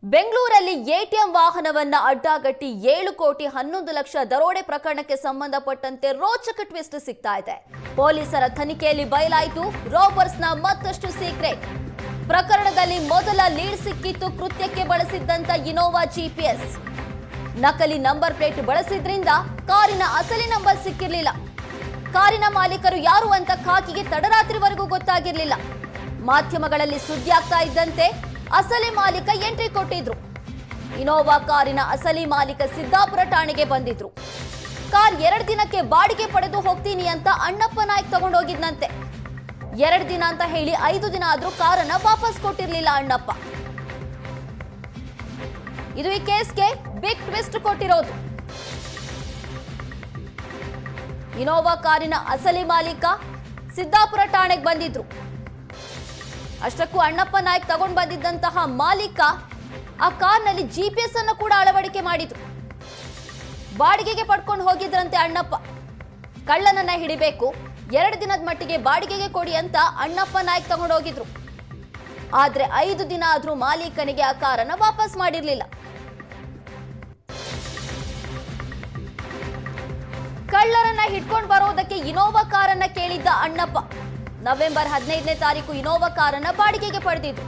ಬೆಂಗಳೂರಲ್ಲಿ ಎಟಿಎಂ ವಾಹನವನ್ನ ಅಡ್ಡಗಟ್ಟಿ 7 ಕೋಟಿ 11 ಲಕ್ಷ ದರೋಡೆ ಪ್ರಕರಣಕ್ಕೆ ಸಂಬಂಧಪಟ್ಟಂತೆ ರೋಚಕ ಟ್ವಿಸ್ಟ್ ಸಿಗ್ತಾ ಇದೆ. ಪೊಲೀಸರ ತನಿಖೆಯಲ್ಲಿ ಬಯಲಾಯಿತು ರಾಬರ್ಸ್ನ ಮತ್ತಷ್ಟು ಸೀಕ್ರೆಟ್. ಪ್ರಕರಣದಲ್ಲಿ ಮೊದಲ ಲೀಡ್ ಸಿಕ್ಕಿತ್ತು ಕೃತ್ಯಕ್ಕೆ ಬಳಸಿದ್ದಂತ ಇನೋವಾ ಜಿಪಿಎಸ್. ನಕಲಿ ನಂಬರ್ ಪ್ಲೇಟ್ ಬಳಸಿದ್ರಿಂದ ಕಾರಿನ ಅಸಲಿ ನಂಬರ್ ಸಿಕ್ಕಿರಲಿಲ್ಲ. ಕಾರಿನ ಮಾಲೀಕರು ಯಾರು ಅಂತ ಖಾಕಿಗೆ ತಡರಾತ್ರಿವರೆಗೂ ಗೊತ್ತಾಗಿರಲಿಲ್ಲ. ಮಾಧ್ಯಮಗಳಲ್ಲಿ ಸುದ್ದಿ ಆಗ್ತಾ ಇದ್ದಂತೆ ಅಸಲಿ ಮಾಲೀಕ ಎಂಟ್ರಿ ಕೊಟ್ಟಿದ್ರು. ಇನೋವಾ ಕಾರಿನ ಅಸಲಿ ಮಾಲೀಕ ಸಿದ್ದಾಪುರ ಠಾಣೆಗೆ ಬಂದಿದ್ರು. ಕಾರ್ 2 ದಿನಕ್ಕೆ ಬಾಡಿಗೆ ಪಡೆದು ಹೋಗ್ತೀನಿ ಅಂತ ಅಣ್ಣಪ್ಪ ನಾಯ್ಕ್ ತಗೊಂಡೋಗಿದ್ನಂತೆ. 2 ದಿನ ಅಂತ ಹೇಳಿ 5 ದಿನ ಆದ್ರೂ ಕಾರನ್ನ ವಾಪಸ್ ಕೊಟ್ಟಿರ್ಲಿಲ್ಲ ಅಣ್ಣಪ್ಪ. ಇದು ಈ ಕೇಸ್ಗೆ ಬಿಗ್ ಟ್ವಿಸ್ಟ್ ಕೊಟ್ಟಿರೋದು. ಇನೋವಾ ಕಾರಿನ ಅಸಲಿ ಮಾಲೀಕ ಸಿದ್ದಾಪುರ ಠಾಣೆಗೆ ಬಂದಿದ್ರು. ಅಷ್ಟಕ್ಕೂ ಅಣ್ಣಪ್ಪ ನಾಯ್ಕ್ ತಗೊಂಡು ಬಂದಿದ್ದಂತಹ ಮಾಲೀಕ ಆ ಕಾರ್ನಲ್ಲಿ ಜಿಪಿಎಸ್ ಅನ್ನು ಕೂಡ ಅಳವಡಿಕೆ ಮಾಡಿದ್ರು. ಬಾಡಿಗೆಗೆ ಪಡ್ಕೊಂಡು ಹೋಗಿದ್ರಂತೆ ಅಣ್ಣಪ್ಪ. ಕಳ್ಳನನ್ನ ಹಿಡಿಬೇಕು, 2 ದಿನದ ಮಟ್ಟಿಗೆ ಬಾಡಿಗೆಗೆ ಕೊಡಿ ಅಂತ ಅಣ್ಣಪ್ಪ ನಾಯ್ಕ್ ತಗೊಂಡು ಹೋಗಿದ್ರು. ಆದ್ರೆ 5 ದಿನ ಆದ್ರೂ ಮಾಲೀಕನಿಗೆ ಆ ಕಾರನ್ನ ವಾಪಸ್ ಮಾಡಿರ್ಲಿಲ್ಲ. ಕಳ್ಳರನ್ನ ಹಿಡ್ಕೊಂಡು ಬರೋದಕ್ಕೆ ಇನೋವಾ ಕಾರನ್ನ ಕೇಳಿದ್ದ ಅಣ್ಣಪ್ಪ ನವೆಂಬರ್ 15ನೇ ತಾರೀಕು ಇನೋವಾ ಕಾರನ್ನ ಬಾಡಿಗೆಗೆ ಪಡೆದಿದ್ರು.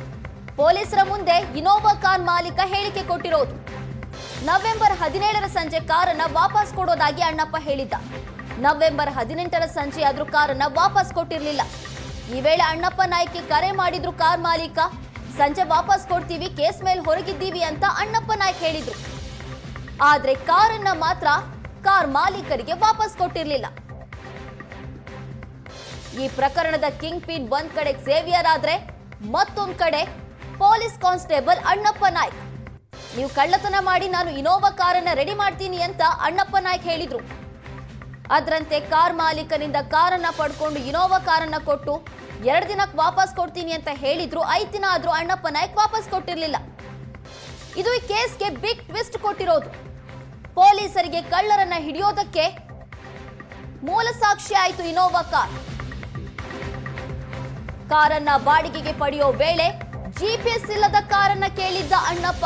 ಪೊಲೀಸರ ಮುಂದೆ ಇನೋವಾ ಕಾರ್ ಮಾಲೀಕ ಹೇಳಿಕೆ ಕೊಟ್ಟಿರೋದು. ನವೆಂಬರ್ 17ರ ಸಂಜೆ ಕಾರನ್ನ ವಾಪಸ್ ಕೊಡೋದಾಗಿ ಅಣ್ಣಪ್ಪ ಹೇಳಿದ್ದ. ನವೆಂಬರ್ 18ರ ಸಂಜೆ ಆದ್ರೂ ಕಾರನ್ನ ವಾಪಸ್ ಕೊಟ್ಟಿರ್ಲಿಲ್ಲ. ಈ ವೇಳೆ ಅಣ್ಣಪ್ಪ ನಾಯ್ಕ್ಗೆ ಕರೆ ಮಾಡಿದ್ರು ಕಾರ್ ಮಾಲೀಕ. ಸಂಜೆ ವಾಪಸ್ ಕೊಡ್ತೀವಿ, ಕೇಸ್ ಮೇಲೆ ಹೊರಗಿದ್ದೀವಿ ಅಂತ ಅಣ್ಣಪ್ಪ ನಾಯ್ಕ್ ಹೇಳಿದ್ರು. ಆದ್ರೆ ಕಾರನ್ನ ಮಾತ್ರ ಕಾರ್ ಮಾಲೀಕರಿಗೆ ವಾಪಸ್ ಕೊಟ್ಟಿರ್ಲಿಲ್ಲ. ಈ ಪ್ರಕರಣದ ಕಿಂಗ್ ಪಿನ್ ಒಂದ್ ಕಡೆ ಝೇವಿಯರ್ ಆದ್ರೆ ಮತ್ತೊಂದ್ ಕಡೆ ಪೊಲೀಸ್ ಕಾನ್ಸ್ಟೇಬಲ್ ಅಣ್ಣಪ್ಪ ನಾಯ್ಕ್. ನೀವು ಕಳ್ಳತನ ಮಾಡಿ ನಾನು ಇನೋವಾ ಕಾರನ್ನ ರೆಡಿ ಮಾಡ್ತೀನಿ ಅಂತ ಅಣ್ಣಪ್ಪ ನಾಯ್ಕ್ ಹೇಳಿದ್ರು. ಅದರಂತೆ ಕಾರ್ ಮಾಲೀಕನಿಂದ ಕಾರನ್ನ ಪಡ್ಕೊಂಡು ಇನೋವಾ ಕಾರನ್ನ ಕೊಟ್ಟು 2 ದಿನಕ್ಕೆ ವಾಪಸ್ ಕೊಡ್ತೀನಿ ಅಂತ ಹೇಳಿದ್ರು. 5 ದಿನ ಆದ್ರೂ ಅಣ್ಣಪ್ಪ ನಾಯ್ಕ್ ವಾಪಸ್ ಕೊಟ್ಟಿರ್ಲಿಲ್ಲ. ಇದು ಈ ಕೇಸ್ಗೆ ಬಿಗ್ ಟ್ವಿಸ್ಟ್ ಕೊಟ್ಟಿರೋದು. ಪೊಲೀಸರಿಗೆ ಕಳ್ಳರನ್ನ ಹಿಡಿಯೋದಕ್ಕೆ ಮೂಲ ಸಾಕ್ಷಿ ಆಯಿತು ಇನೋವಾ ಕಾರ್. ಕಾರನ್ನ ಬಾಡಿಗೆಗೆ ಪಡೆಯೋ ವೇಳೆ ಜಿಪಿಎಸ್ ಇಲ್ಲದ ಕಾರನ್ನ ಕೇಳಿದ್ದ ಅಣ್ಣಪ್ಪ.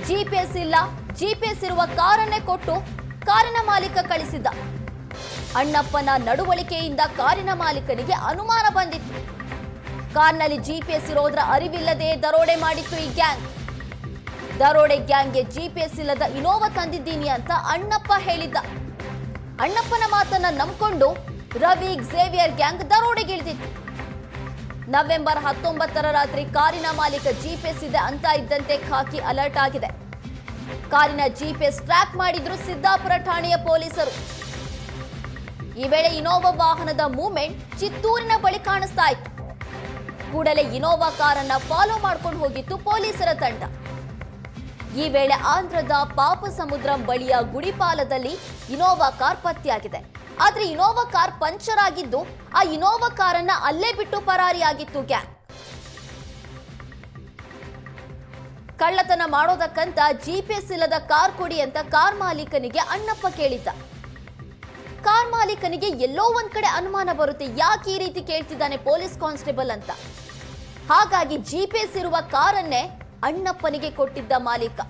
ಜಿಪಿಎಸ್ ಇಲ್ಲ, ಜಿಪಿಎಸ್ ಇರುವ ಕಾರನ್ನೇ ಕೊಟ್ಟು ಕಾರಿನ ಮಾಲೀಕ ಕಳಿಸಿದ್ದ. ಅಣ್ಣಪ್ಪನ ನಡವಳಿಕೆಯಿಂದ ಕಾರಿನ ಮಾಲೀಕನಿಗೆ ಅನುಮಾನ ಬಂದಿತ್ತು. ಕಾರ್ನಲ್ಲಿ ಜಿಪಿಎಸ್ ಇರೋದ್ರ ಅರಿವಿಲ್ಲದೆ ದರೋಡೆ ಮಾಡಿತ್ತು ಈ ಗ್ಯಾಂಗ್. ದರೋಡೆ ಗ್ಯಾಂಗ್ಗೆ ಜಿಪಿಎಸ್ ಇಲ್ಲದ ಇನೋವಾ ತಂದಿದ್ದೀನಿ ಅಂತ ಅಣ್ಣಪ್ಪ ಹೇಳಿದ್ದ. ಅಣ್ಣಪ್ಪನ ಮಾತನ್ನ ನಂಬಿಕೊಂಡು ರವಿ ಝೇವಿಯರ್ ಗ್ಯಾಂಗ್ ದರೋಡೆಗಿಳಿದಿತ್ತು. ನವೆಂಬರ್ 19ರ ರಾತ್ರಿ ಕಾರಿನ ಮಾಲೀಕ ಜಿಪಿಎಸ್ ಇದೆ ಅಂತ ಇದ್ದಂತೆ ಖಾಕಿ ಅಲರ್ಟ್ ಆಗಿದೆ. ಕಾರಿನ ಜಿಪಿಎಸ್ ಟ್ರ್ಯಾಕ್ ಮಾಡಿದ್ರು ಸಿದ್ದಾಪುರ ಠಾಣೆಯ ಪೊಲೀಸರು. ಈ ವೇಳೆ ಇನೋವಾ ವಾಹನದ ಮೂವ್ಮೆಂಟ್ ಚಿತ್ತೂರಿನ ಬಳಿ ಕಾಣಿಸ್ತಾ ಇತ್ತು. ಕೂಡಲೇ ಇನೋವಾ ಕಾರನ್ನ ಫಾಲೋ ಮಾಡ್ಕೊಂಡು ಹೋಗಿತ್ತು ಪೊಲೀಸರ ತಂಡ. ಈ ವೇಳೆ ಆಂಧ್ರದ ಪಾಪಸಮುದ್ರಂ ಬಳಿಯ ಗುಡಿಪಾಲದಲ್ಲಿ ಇನೋವಾ ಕಾರ್ ಪತ್ತೆಯಾಗಿದೆ. ಆದ್ರೆ ಇನೋವಾ ಕಾರ್ ಪಂಚರ್ ಆಗಿದ್ದು ಆ ಇನೋವಾ ಕಾರನ್ನ ಅಲ್ಲೇ ಬಿಟ್ಟು ಪರಾರಿಯಾಗಿತ್ತು ಗ್ಯಾಂಗ್. ಕಳ್ಳತನ ಮಾಡೋದಕ್ಕಂತ ಜಿಪಿಎಸ್ ಇಲ್ಲದ ಕಾರ್ ಕೊಡಿ ಅಂತ ಕಾರ್ ಮಾಲೀಕನಿಗೆ ಅಣ್ಣಪ್ಪ ಕೇಳಿದ್ದ. ಕಾರ್ ಮಾಲೀಕನಿಗೆ ಎಲ್ಲೋ ಒಂದ್ ಕಡೆ ಅನುಮಾನ ಬರುತ್ತೆ, ಯಾಕೆ ಈ ರೀತಿ ಕೇಳ್ತಿದ್ದಾನೆ ಪೊಲೀಸ್ ಕಾನ್ಸ್ಟೇಬಲ್ ಅಂತ. ಹಾಗಾಗಿ ಜಿಪಿಎಸ್ ಇರುವ ಕಾರನ್ನೇ ಅಣ್ಣಪ್ಪನಿಗೆ ಕೊಟ್ಟಿದ್ದ ಮಾಲೀಕ.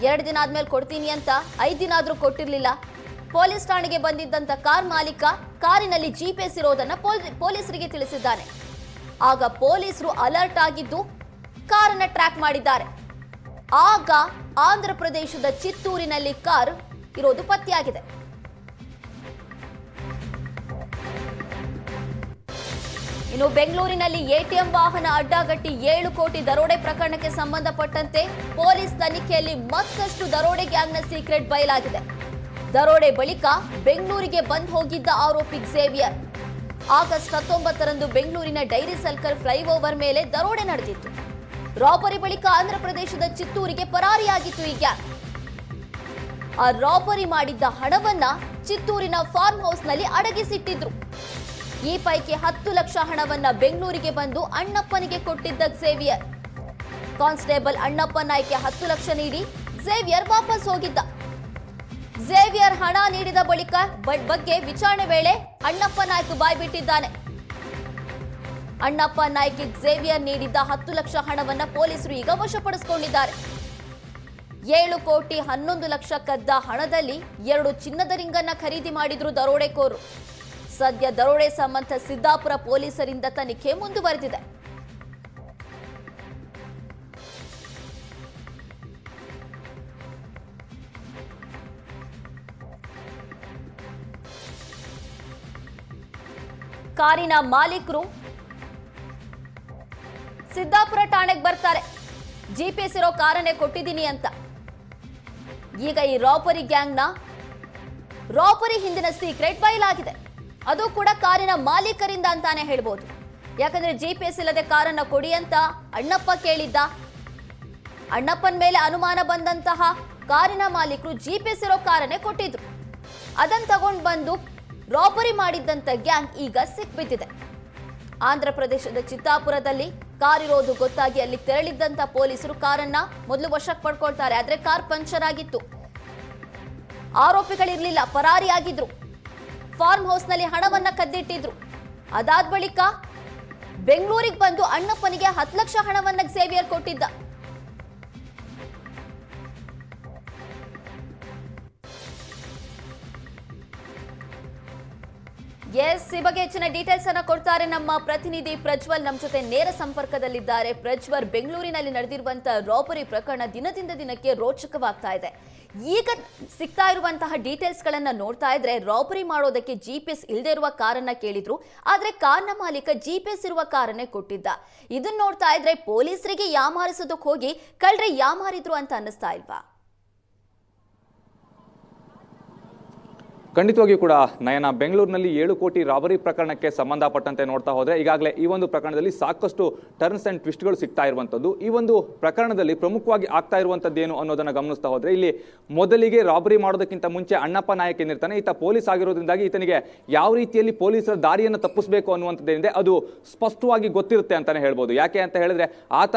2 ದಿನ ಆದ್ಮೇಲೆ ಕೊಡ್ತೀನಿ ಅಂತ 5 ದಿನ ಆದ್ರೂ ಕೊಟ್ಟಿರ್ಲಿಲ್ಲ. ಪೊಲೀಸ್ ಠಾಣೆಗೆ ಬಂದಿದ್ದಂತ ಕಾರ್ ಮಾಲೀಕ ಕಾರಿನಲ್ಲಿ ಜಿಪಿಎಸ್ ಇರೋದನ್ನ ಪೊಲೀಸರಿಗೆ ತಿಳಿಸಿದ್ದಾನೆ. ಆಗ ಪೊಲೀಸರು ಅಲರ್ಟ್ ಆಗಿದ್ದು ಕಾರನ್ನ ಟ್ರ್ಯಾಕ್ ಮಾಡಿದ್ದಾರೆ. ಆಗ ಆಂಧ್ರ ಪ್ರದೇಶದ ಚಿತ್ತೂರಿನಲ್ಲಿ ಕಾರ್ ಇರೋದು ಪತ್ತೆಯಾಗಿದೆ. ಇನ್ನು ಬೆಂಗಳೂರಿನಲ್ಲಿ ಎಟಿಎಂ ವಾಹನ ಅಡ್ಡಗಟ್ಟಿ 7 ಕೋಟಿ ದರೋಡೆ ಪ್ರಕರಣಕ್ಕೆ ಸಂಬಂಧಪಟ್ಟಂತೆ ಪೊಲೀಸ್ ತನಿಖೆಯಲ್ಲಿ ಮತ್ತಷ್ಟು ದರೋಡೆ ಗ್ಯಾಂಗ್ನ ಸೀಕ್ರೆಟ್ ಬಯಲಾಗಿದೆ. ದರೋಡೆ ಬಳಿಕ ಬೆಂಗಳೂರಿಗೆ ಬಂದ್ ಹೋಗಿದ್ದ ಆರೋಪಿ ಝೇವಿಯರ್. ಆಗಸ್ಟ್ 19ರಂದು ಬೆಂಗಳೂರಿನ ಡೈರಿ ಸರ್ಕಲ್ ಫ್ಲೈಓವರ್ ಮೇಲೆ ದರೋಡೆ ನಡೆದಿತ್ತು. ರಾಬರಿ ಬಳಿಕ ಆಂಧ್ರ ಪ್ರದೇಶದ ಚಿತ್ತೂರಿಗೆ ಪರಾರಿಯಾಗಿತ್ತು ಈ ಗ್ಯಾಂಗ್. ಆ ರಾಬರಿ ಮಾಡಿದ್ದ ಹಣವನ್ನ ಚಿತ್ತೂರಿನ ಫಾರ್ಮ್ ಹೌಸ್ನಲ್ಲಿ ಅಡಗಿಸಿಟ್ಟಿದ್ರು. ಈ ಪೈಕಿ 10 ಲಕ್ಷ ಹಣವನ್ನ ಬೆಂಗಳೂರಿಗೆ ಬಂದು ಅಣ್ಣಪ್ಪನಿಗೆ ಕೊಟ್ಟಿದ್ದ ಝೇವಿಯರ್. ಕಾನ್ಸ್ಟೇಬಲ್ ಅಣ್ಣಪ್ಪ ನಾಯ್ಕ್ಗೆ 10 ಲಕ್ಷ ನೀಡಿ ಝೇವಿಯರ್ ವಾಪಸ್ ಹೋಗಿದ್ದ. ಝೇವಿಯರ್ ಹಣ ನೀಡಿದ ಬಳಿಕ ಬಗ್ಗೆ ವಿಚಾರಣೆ ವೇಳೆ ಅಣ್ಣಪ್ಪ ನಾಯ್ಕ್ ಬಾಯ್ಬಿಟ್ಟಿದ್ದಾನೆ. ಅಣ್ಣಪ್ಪ ನಾಯ್ಕ್ ಝೇವಿಯರ್ ನೀಡಿದ್ದ 10 ಲಕ್ಷ ಹಣವನ್ನ ಪೊಲೀಸರು ಈಗ ವಶಪಡಿಸಿಕೊಂಡಿದ್ದಾರೆ. 7 ಕೋಟಿ 11 ಲಕ್ಷ ಕದ್ದ ಹಣದಲ್ಲಿ 2 ಚಿನ್ನದ ರಿಂಗನ್ನ ಖರೀದಿ ಮಾಡಿದ್ರು ದರೋಡೆಕೋರರು. ಸದ್ಯ ದರೋಡೆ ಸಂಬಂಧ ಸಿದ್ದಾಪುರ ಪೊಲೀಸರಿಂದ ತನಿಖೆ ಮುಂದುವರೆದಿದೆ. ಕಾರಿನ ಮಾಲೀಕರು ಸಿದ್ದಾಪುರ ಠಾಣೆಗೆ ಬರ್ತಾರೆ. ಜಿಪಿಎಸ್ ಇರೋ ಕಾರನ್ನೇ ಕೊಟ್ಟಿದ್ದೀನಿ ಅಂತ. ಈಗ ಈ ರಾಬರಿ ಗ್ಯಾಂಗ್ನ ರಾಬರಿ ಹಿಂದಿನ ಸೀಕ್ರೆಟ್ ಬಯಲಾಗಿದೆ. ಅದು ಕೂಡ ಕಾರಿನ ಮಾಲೀಕರಿಂದ ಅಂತಾನೆ ಹೇಳ್ಬೋದು. ಯಾಕಂದ್ರೆ ಜಿಪಿಎಸ್ ಇಲ್ಲದೆ ಕಾರನ್ನ ಕೊಡಿ ಅಂತ ಅಣ್ಣಪ್ಪ ಕೇಳಿದ್ದ. ಅಣ್ಣಪ್ಪನ ಮೇಲೆ ಅನುಮಾನ ಬಂದಂತಹ ಕಾರಿನ ಮಾಲೀಕರು ಜಿಪಿಎಸ್ ಇರೋ ಕಾರನ್ನೇ ಕೊಟ್ಟಿದ್ರು. ಅದನ್ನ ತಗೊಂಡು ಬಂದು ರಾಬರಿ ಮಾಡಿದ್ದಂತ ಗ್ಯಾಂಗ್ ಈಗ ಸಿಕ್ಬಿದ್ದಿದೆ. ಆಂಧ್ರ ಪ್ರದೇಶದ ಚಿತ್ತಾಪುರದಲ್ಲಿ ಕಾರ್ ಇರೋದು ಗೊತ್ತಾಗಿ ಅಲ್ಲಿ ತೆರಳಿದ್ದಂತ ಪೊಲೀಸರು ಕಾರನ್ನ ಮೊದಲು ವಶಕ್ಕೆ ಪಡ್ಕೊಳ್ತಾರೆ. ಆದ್ರೆ ಕಾರ್ ಪಂಕ್ಚರ್ ಆಗಿತ್ತು. ಆರೋಪಿಗಳಿರ್ಲಿಲ್ಲ, ಪರಾರಿಯಾಗಿದ್ರು. ಫಾರ್ಮ್ ಹೌಸ್ ನಲ್ಲಿ ಹಣವನ್ನ ಕದ್ದಿಟ್ಟಿದ್ರು. ಅದಾದ ಬಳಿಕ ಬೆಂಗಳೂರಿಗೆ ಬಂದು ಅಣ್ಣಪ್ಪನಿಗೆ 10 ಲಕ್ಷ ಹಣವನ್ನ ಝೇವಿಯರ್ ಕೊಟ್ಟಿದ್ದ. ಎಸ್, ಈ ಬಗ್ಗೆ ಹೆಚ್ಚಿನ ಡೀಟೇಲ್ಸ್ ಅನ್ನ ಕೊಡ್ತಾರೆ ನಮ್ಮ ಪ್ರತಿನಿಧಿ ಪ್ರಜ್ವಲ್. ನಮ್ಮ ಜೊತೆ ನೇರ ಸಂಪರ್ಕದಲ್ಲಿದ್ದಾರೆ. ಪ್ರಜ್ವಲ್, ಬೆಂಗಳೂರಿನಲ್ಲಿ ನಡೆದಿರುವಂತಹ ರಾಬರಿ ಪ್ರಕರಣ ದಿನದಿಂದ ದಿನಕ್ಕೆ ರೋಚಕವಾಗ್ತಾ ಇದೆ. ಈಗ ಸಿಗ್ತಾ ಇರುವಂತಹ ಡೀಟೇಲ್ಸ್ ಗಳನ್ನ ನೋಡ್ತಾ ಇದ್ರೆ ರಾಬರಿ ಮಾಡೋದಕ್ಕೆ ಜಿಪಿಎಸ್ ಇಲ್ಲದೆ ಇರುವ ಕಾರನ್ನ ಕೇಳಿದ್ರು. ಆದ್ರೆ ಕಾರ್ನ ಮಾಲೀಕ ಜಿಪಿಎಸ್ ಇರುವ ಕಾರನ್ನೇ ಕೊಟ್ಟಿದ್ದ. ಇದನ್ನ ನೋಡ್ತಾ ಇದ್ರೆ ಪೊಲೀಸರಿಗೆ ಯಾಮಾರಿಸೋದಕ್ಕೆ ಹೋಗಿ ಕಳ್ರೆ ಯಾಮಾರಿದ್ರು ಅಂತ ಅನ್ನಿಸ್ತಾ ಇಲ್ವಾ? ಖಂಡಿತವಾಗಿಯೂ ಕೂಡ ನಯನ, ಬೆಂಗಳೂರಿನಲ್ಲಿ 7 ಕೋಟಿ ರಾಬರಿ ಪ್ರಕರಣಕ್ಕೆ ಸಂಬಂಧಪಟ್ಟಂತೆ ನೋಡ್ತಾ ಹೋದ್ರೆ ಈಗಾಗಲೇ ಈ ಒಂದು ಪ್ರಕರಣದಲ್ಲಿ ಸಾಕಷ್ಟು ಟರ್ನ್ಸ್ ಅಂಡ್ ಟ್ವಿಸ್ಟ್ಗಳು ಸಿಗ್ತಾ ಇರುವಂತದ್ದು. ಈ ಒಂದು ಪ್ರಕರಣದಲ್ಲಿ ಪ್ರಮುಖವಾಗಿ ಆಗ್ತಾ ಇರುವಂತದ್ದೇನು ಅನ್ನೋದನ್ನ ಗಮನಿಸ್ತಾ ಹೋದ್ರೆ ಇಲ್ಲಿ ಮೊದಲಿಗೆ ರಾಬರಿ ಮಾಡೋದಕ್ಕಿಂತ ಮುಂಚೆ ಅಣ್ಣಪ್ಪ ನಾಯಕ್ ಏನಿರ್ತಾನೆ, ಈತ ಪೊಲೀಸ್ ಆಗಿರೋದ್ರಿಂದಾಗಿ ಈತನಿಗೆ ಯಾವ ರೀತಿಯಲ್ಲಿ ಪೊಲೀಸರ ದಾರಿಯನ್ನು ತಪ್ಪಿಸಬೇಕು ಅನ್ನುವಂಥದ್ದೇನಿದೆ ಅದು ಸ್ಪಷ್ಟವಾಗಿ ಗೊತ್ತಿರುತ್ತೆ ಅಂತಾನೆ ಹೇಳ್ಬೋದು. ಯಾಕೆ ಅಂತ ಹೇಳಿದ್ರೆ ಆತ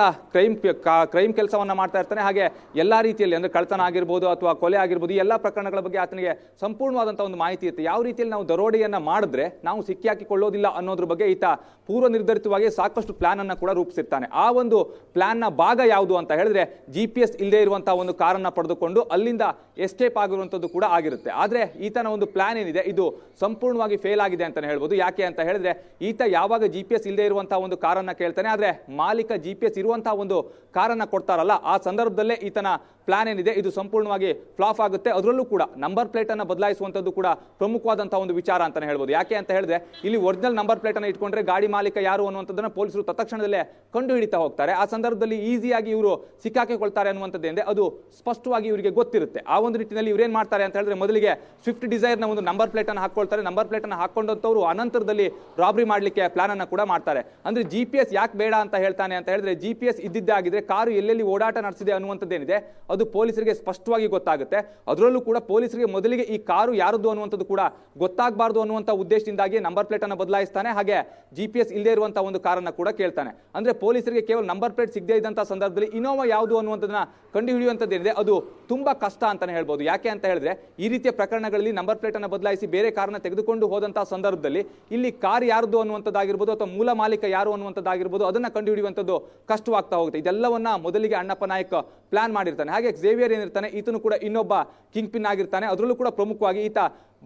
ಕ್ರೈಮ್ ಕೆಲಸವನ್ನ ಮಾಡ್ತಾ ಇರ್ತಾನೆ. ಹಾಗೆ ಎಲ್ಲಾ ರೀತಿಯಲ್ಲಿ ಅಂದ್ರೆ ಕಳ್ತನ ಆಗಿರ್ಬೋದು ಅಥವಾ ಕೊಲೆ ಆಗಿರ್ಬೋದು, ಈ ಎಲ್ಲಾ ಪ್ರಕರಣಗಳ ಬಗ್ಗೆ ಆತನಿಗೆ ಸಂಪೂರ್ಣವಾದಂತಹ ಒಂದು ಮಾಹಿತಿ ಇರುತ್ತೆ. ಯಾವ ರೀತಿಯಲ್ಲಿ ನಾವು ದರೋಡೆಯನ್ನ ಮಾಡಿದ್ರೆ ನಾವು ಸಿಕ್ಕಿಹಾಕಿಕೊಳ್ಳೋದಿಲ್ಲ ಅನ್ನೋದ್ರ ಬಗ್ಗೆ ಈತ ಪೂರ್ವ ನಿರ್ಧರಿತವಾಗಿ ಸಾಕಷ್ಟು ಪ್ಲಾನ್ ಅನ್ನ ಕೂಡ ರೂಪಿಸಿರ್ತಾನೆ. ಆ ಒಂದು ಪ್ಲಾನ್ ನ ಭಾಗ ಯಾವುದು ಅಂತ ಹೇಳಿದ್ರೆ ಜಿಪಿಎಸ್ ಇಲ್ಲದೆ ಇರುವಂತಹ ಒಂದು ಕಾರನ್ನ ಪಡೆದುಕೊಂಡು ಅಲ್ಲಿಂದ ಎಸ್ಕೇಪ್ ಆಗಿರುವಂತದ್ದು ಕೂಡ ಆಗಿರುತ್ತೆ. ಆದ್ರೆ ಈತನ ಒಂದು ಪ್ಲಾನ್ ಏನಿದೆ ಇದು ಸಂಪೂರ್ಣವಾಗಿ ಫೇಲ್ ಆಗಿದೆ ಅಂತಾನೆ ಹೇಳ್ಬೋದು. ಯಾಕೆ ಅಂತ ಹೇಳಿದ್ರೆ ಈತ ಯಾವಾಗ ಜಿಪಿಎಸ್ ಇಲ್ಲದೆ ಇರುವಂತಹ ಒಂದು ಕಾರನ್ನ ಕೇಳ್ತಾನೆ, ಆದ್ರೆ ಮಾಲೀಕ ಜಿಪಿಎಸ್ ಇರುವಂತಹ ಒಂದು ಕಾರನ್ನ ಕೊಡ್ತಾರಲ್ಲ, ಆ ಸಂದರ್ಭದಲ್ಲೇ ಈತನ ಪ್ಲಾನ್ ಏನಿದೆ ಇದು ಸಂಪೂರ್ಣವಾಗಿ ಫ್ಲಾಪ್ ಆಗುತ್ತೆ. ಅದರಲ್ಲೂ ಕೂಡ ನಂಬರ್ ಪ್ಲೇಟ್ ಅನ್ನ ಬದಲಾಯಿಸುವಂತದ್ದು ಕೂಡ ಪ್ರಮುಖವಾದಂತಹ ಒಂದು ವಿಚಾರ ಅಂತಾನೆ ಹೇಳ್ಬೋದು. ಯಾಕೆ ಅಂತ ಹೇಳಿದ್ರೆ ಇಲ್ಲಿ ಒರಿಜಿನಲ್ ನಂಬರ್ ಪ್ಲೇಟ್ ಅನ್ನ ಇಟ್ಕೊಂಡ್ರೆ ಗಾಡಿ ಮಾಲೀಕ ಯಾರು ಅನ್ನುವಂಥದ್ದನ್ನ ಪೊಲೀಸರು ತತ್ಕ್ಷಣದಲ್ಲೇ ಕಂಡು ಹಿಡಿತಾ ಹೋಗ್ತಾರೆ. ಆ ಸಂದರ್ಭದಲ್ಲಿ ಈಸಿಯಾಗಿ ಇವರು ಸಿಕ್ಕಾಕಿಕೊಳ್ತಾರೆ ಅನ್ನುವಂಥದ್ದೇನಿದೆ ಅದು ಸ್ಪಷ್ಟವಾಗಿ ಇವರಿಗೆ ಗೊತ್ತಿರುತ್ತೆ. ಆ ಒಂದು ನಿಟ್ಟಿನಲ್ಲಿ ಇವ್ರೇನ್ ಮಾಡ್ತಾರೆ ಅಂತ ಹೇಳಿದ್ರೆ ಮೊದಲಿಗೆ ಸ್ವಿಫ್ಟ್ ಡಿಸೈರ್ ನ ಒಂದು ನಂಬರ್ ಪ್ಲೇಟ್ ಅನ್ನು ಹಾಕೊಳ್ತಾರೆ. ನಂಬರ್ ಪ್ಲೇಟ್ ಅನ್ನು ಹಾಕೊಂಡಂತವರು ಅನಂತರದಲ್ಲಿ ರಾಬರಿ ಮಾಡ್ಲಿಕ್ಕೆ ಪ್ಲಾನ್ ಅನ್ನ ಕೂಡ ಮಾಡ್ತಾರೆ. ಅಂದ್ರೆ ಜಿಪಿಎಸ್ ಯಾಕೆ ಬೇಡ ಅಂತ ಹೇಳ್ತಾನೆ ಅಂತ ಹೇಳಿದ್ರೆ ಜಿಪಿಎಸ್ ಇದ್ದಿದ್ದೇ ಆಗಿದ್ರೆ ಕಾರು ಎಲ್ಲೆಲ್ಲಿ ಓಡಾಟ ನಡೆಸಿದೆ ಅನ್ನುವಂಥದ್ದೇನಿದೆ ಅದು ಪೊಲೀಸರಿಗೆ ಸ್ಪಷ್ಟವಾಗಿ ಗೊತ್ತಾಗುತ್ತೆ. ಅದರಲ್ಲೂ ಕೂಡ ಪೊಲೀಸರಿಗೆ ಮೊದಲಿಗೆ ಈ ಕಾರು ಯಾರದ್ದು ಅನ್ನುವಂಥದ್ದು ಕೂಡ ಗೊತ್ತಾಗಬಾರದು ಅನ್ನುವಂಥ ಉದ್ದೇಶದಿಂದಾಗಿ ನಂಬರ್ ಪ್ಲೇಟ್ ಅನ್ನು ಬದಲಾಯಿಸ್ತಾನೆ. ಹಾಗೆ ಜಿಪಿಎಸ್ ಇಲ್ಲದೆ ಇರುವಂತಹ ಒಂದು ಕಾರನ್ನ ಕೂಡ ಕೇಳ್ತಾನೆ. ಅಂದ್ರೆ ಪೊಲೀಸರಿಗೆ ಕೇವಲ ನಂಬರ್ ಪ್ಲೇಟ್ ಸಿಗದೇ ಇದ್ದಂತಹ ಸಂದರ್ಭದಲ್ಲಿ ಇನೋವಾ ಯಾವುದು ಅನ್ನುವಂಥದ್ದನ್ನ ಕಂಡು ಹಿಡಿಯುವಂಥದ್ದೇನಿದೆ ಅದು ತುಂಬಾ ಕಷ್ಟ ಅಂತಾನೆ ಹೇಳ್ಬೋದು. ಯಾಕೆ ಅಂತ ಹೇಳಿದ್ರೆ ಈ ರೀತಿಯ ಪ್ರಕರಣಗಳಲ್ಲಿ ನಂಬರ್ ಪ್ಲೇಟ್ ಅನ್ನು ಬದಲಾಯಿಸಿ ಬೇರೆ ಕಾರನ್ನ ತೆಗೆದುಕೊಂಡು ಹೋದಂತಹ ಸಂದರ್ಭದಲ್ಲಿ ಇಲ್ಲಿ ಕಾರ್ ಯಾರದು ಅನ್ನುವಂಥದ್ದಾಗಿರ್ಬೋದು ಅಥವಾ ಮೂಲ ಮಾಲೀಕ ಯಾರು ಅನ್ನುವಂಥದ್ದಾಗಿರ್ಬೋದು ಅದನ್ನ ಕಂಡು ಹಿಡಿಯುವಂಥದ್ದು ಕಷ್ಟವಾಗ್ತಾ ಹೋಗುತ್ತೆ. ಇದೆಲ್ಲವನ್ನ ಮೊದಲಿಗೆ ಅಣ್ಣಪ್ಪ ನಾಯಕ್ ಪ್ಲಾನ್ ಮಾಡಿರ್ತಾನೆ. ಹಾಗೆ ಝೇವಿಯರ್ ಏನಿರ್ತಾನೆ ಈತನು ಕೂಡ ಇನ್ನೊಬ್ಬ ಕಿಂಗ್ ಪಿನ್ ಆಗಿರ್ತಾನೆ. ಅದರಲ್ಲೂ ಕೂಡ ಪ್ರಮುಖವಾಗಿ ಈತ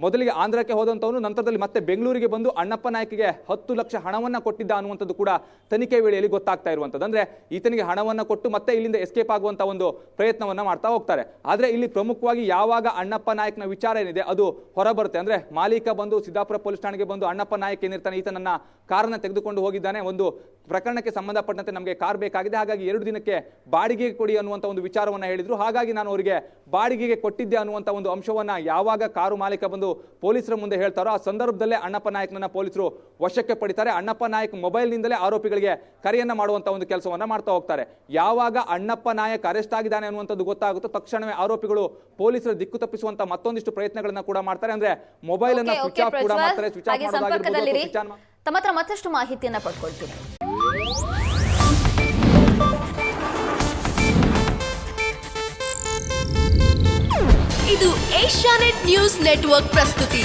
ಮೊದಲಿಗೆ ಆಂಧ್ರಕ್ಕೆ ಹೋದಂತವನು ನಂತರದಲ್ಲಿ ಮತ್ತೆ ಬೆಂಗಳೂರಿಗೆ ಬಂದು ಅಣ್ಣಪ್ಪ ನಾಯ್ಕಿಗೆ 10 ಲಕ್ಷ ಹಣವನ್ನ ಕೊಟ್ಟಿದ್ದ ಅನ್ನುವಂಥದ್ದು ಕೂಡ ತನಿಖೆ ವೇಳೆಯಲ್ಲಿ ಗೊತ್ತಾಗ್ತಾ ಇರುವಂಥದ್ದು. ಅಂದ್ರೆ ಈತನಿಗೆ ಹಣವನ್ನ ಕೊಟ್ಟು ಮತ್ತೆ ಇಲ್ಲಿಂದ ಎಸ್ಕೇಪ್ ಆಗುವಂತ ಒಂದು ಪ್ರಯತ್ನವನ್ನ ಮಾಡ್ತಾ ಹೋಗ್ತಾರೆ. ಆದ್ರೆ ಇಲ್ಲಿ ಪ್ರಮುಖವಾಗಿ ಯಾವಾಗ ಅಣ್ಣಪ್ಪ ನಾಯಕ್ನ ವಿಚಾರ ಏನಿದೆ ಅದು ಹೊರಬರುತ್ತೆ, ಅಂದ್ರೆ ಮಾಲೀಕ ಬಂದು ಸಿದ್ದಾಪುರ ಪೊಲೀಸ್ ಠಾಣೆಗೆ ಬಂದು ಅಣ್ಣಪ್ಪ ನಾಯಕ್ ಏನಿರ್ತಾನೆ ಈತ ನನ್ನ ಕಾರನ್ನ ತೆಗೆದುಕೊಂಡು ಹೋಗಿದ್ದಾನೆ, ಒಂದು ಪ್ರಕರಣಕ್ಕೆ ಸಂಬಂಧಪಟ್ಟಂತೆ ನಮಗೆ ಕಾರ್ ಬೇಕಾಗಿದೆ, ಹಾಗಾಗಿ 2 ದಿನಕ್ಕೆ ಬಾಡಿಗೆಗೆ ಕೊಡಿ ಅನ್ನುವಂಥ ಒಂದು ವಿಚಾರವನ್ನ ಹೇಳಿದ್ರು. ಹಾಗಾಗಿ ನಾನು ಅವರಿಗೆ ಬಾಡಿಗೆಗೆ ಕೊಟ್ಟಿದ್ದೆ ಅನ್ನುವಂಥ ಒಂದು ಅಂಶವನ್ನ ಯಾವಾಗ ಕಾರು ಮಾಲೀಕ ಬಂದು ಪೊಲೀಸರ ಮುಂದೆ ಹೇಳ್ತಾರೋ ಆ ಸಂದರ್ಭದಲ್ಲೇ ಅಣ್ಣಪ್ಪ ನಾಯಕ್ನ ಪೊಲೀಸರು ವಶಕ್ಕೆ ಪಡಿತಾರೆ. ಅಣ್ಣಪ್ಪ ನಾಯಕ್ ಮೊಬೈಲ್ ನಿಂದಲೇ ಆರೋಪಿಗಳಿಗೆ ಕರೆಯನ್ನ ಮಾಡುವಂತ ಒಂದು ಕೆಲಸವನ್ನ ಮಾಡ್ತಾ ಹೋಗ್ತಾರೆ. ಯಾವಾಗ ಅಣ್ಣಪ್ಪ ನಾಯಕ್ ಅರೆಸ್ಟ್ ಆಗಿದ್ದಾನೆ ಅನ್ನುವಂಥದ್ದು ಗೊತ್ತಾಗುತ್ತೋ ತಕ್ಷಣವೇ ಆರೋಪಿಗಳು ಪೊಲೀಸರ ದಿಕ್ಕು ತಪ್ಪಿಸುವಂತ ಮತ್ತೊಂದಿಷ್ಟು ಪ್ರಯತ್ನಗಳನ್ನ ಕೂಡ ಮಾಡ್ತಾರೆ. ಅಂದ್ರೆ ಮೊಬೈಲ್ ಅನ್ನ ಸ್ವಿಚ್ ಆಫ್ ಕೂಡ ಮಾಡ್ತಾರೆ. ಸ್ವಿಚ್ ಆಫ್ ಮಾಡೋದಾಗಿರ್ಬೋದು. ತಮ್ಮ ಹತ್ರ ಮತ್ತಷ್ಟು ಮಾಹಿತಿಯನ್ನ ಪಡ್ಕೊಳ್ತೀನಿ. ಇದು ಏಷ್ಯಾನೆಟ್ ನ್ಯೂಸ್ ನೆಟ್ವರ್ಕ್ ಪ್ರಸ್ತುತಿ.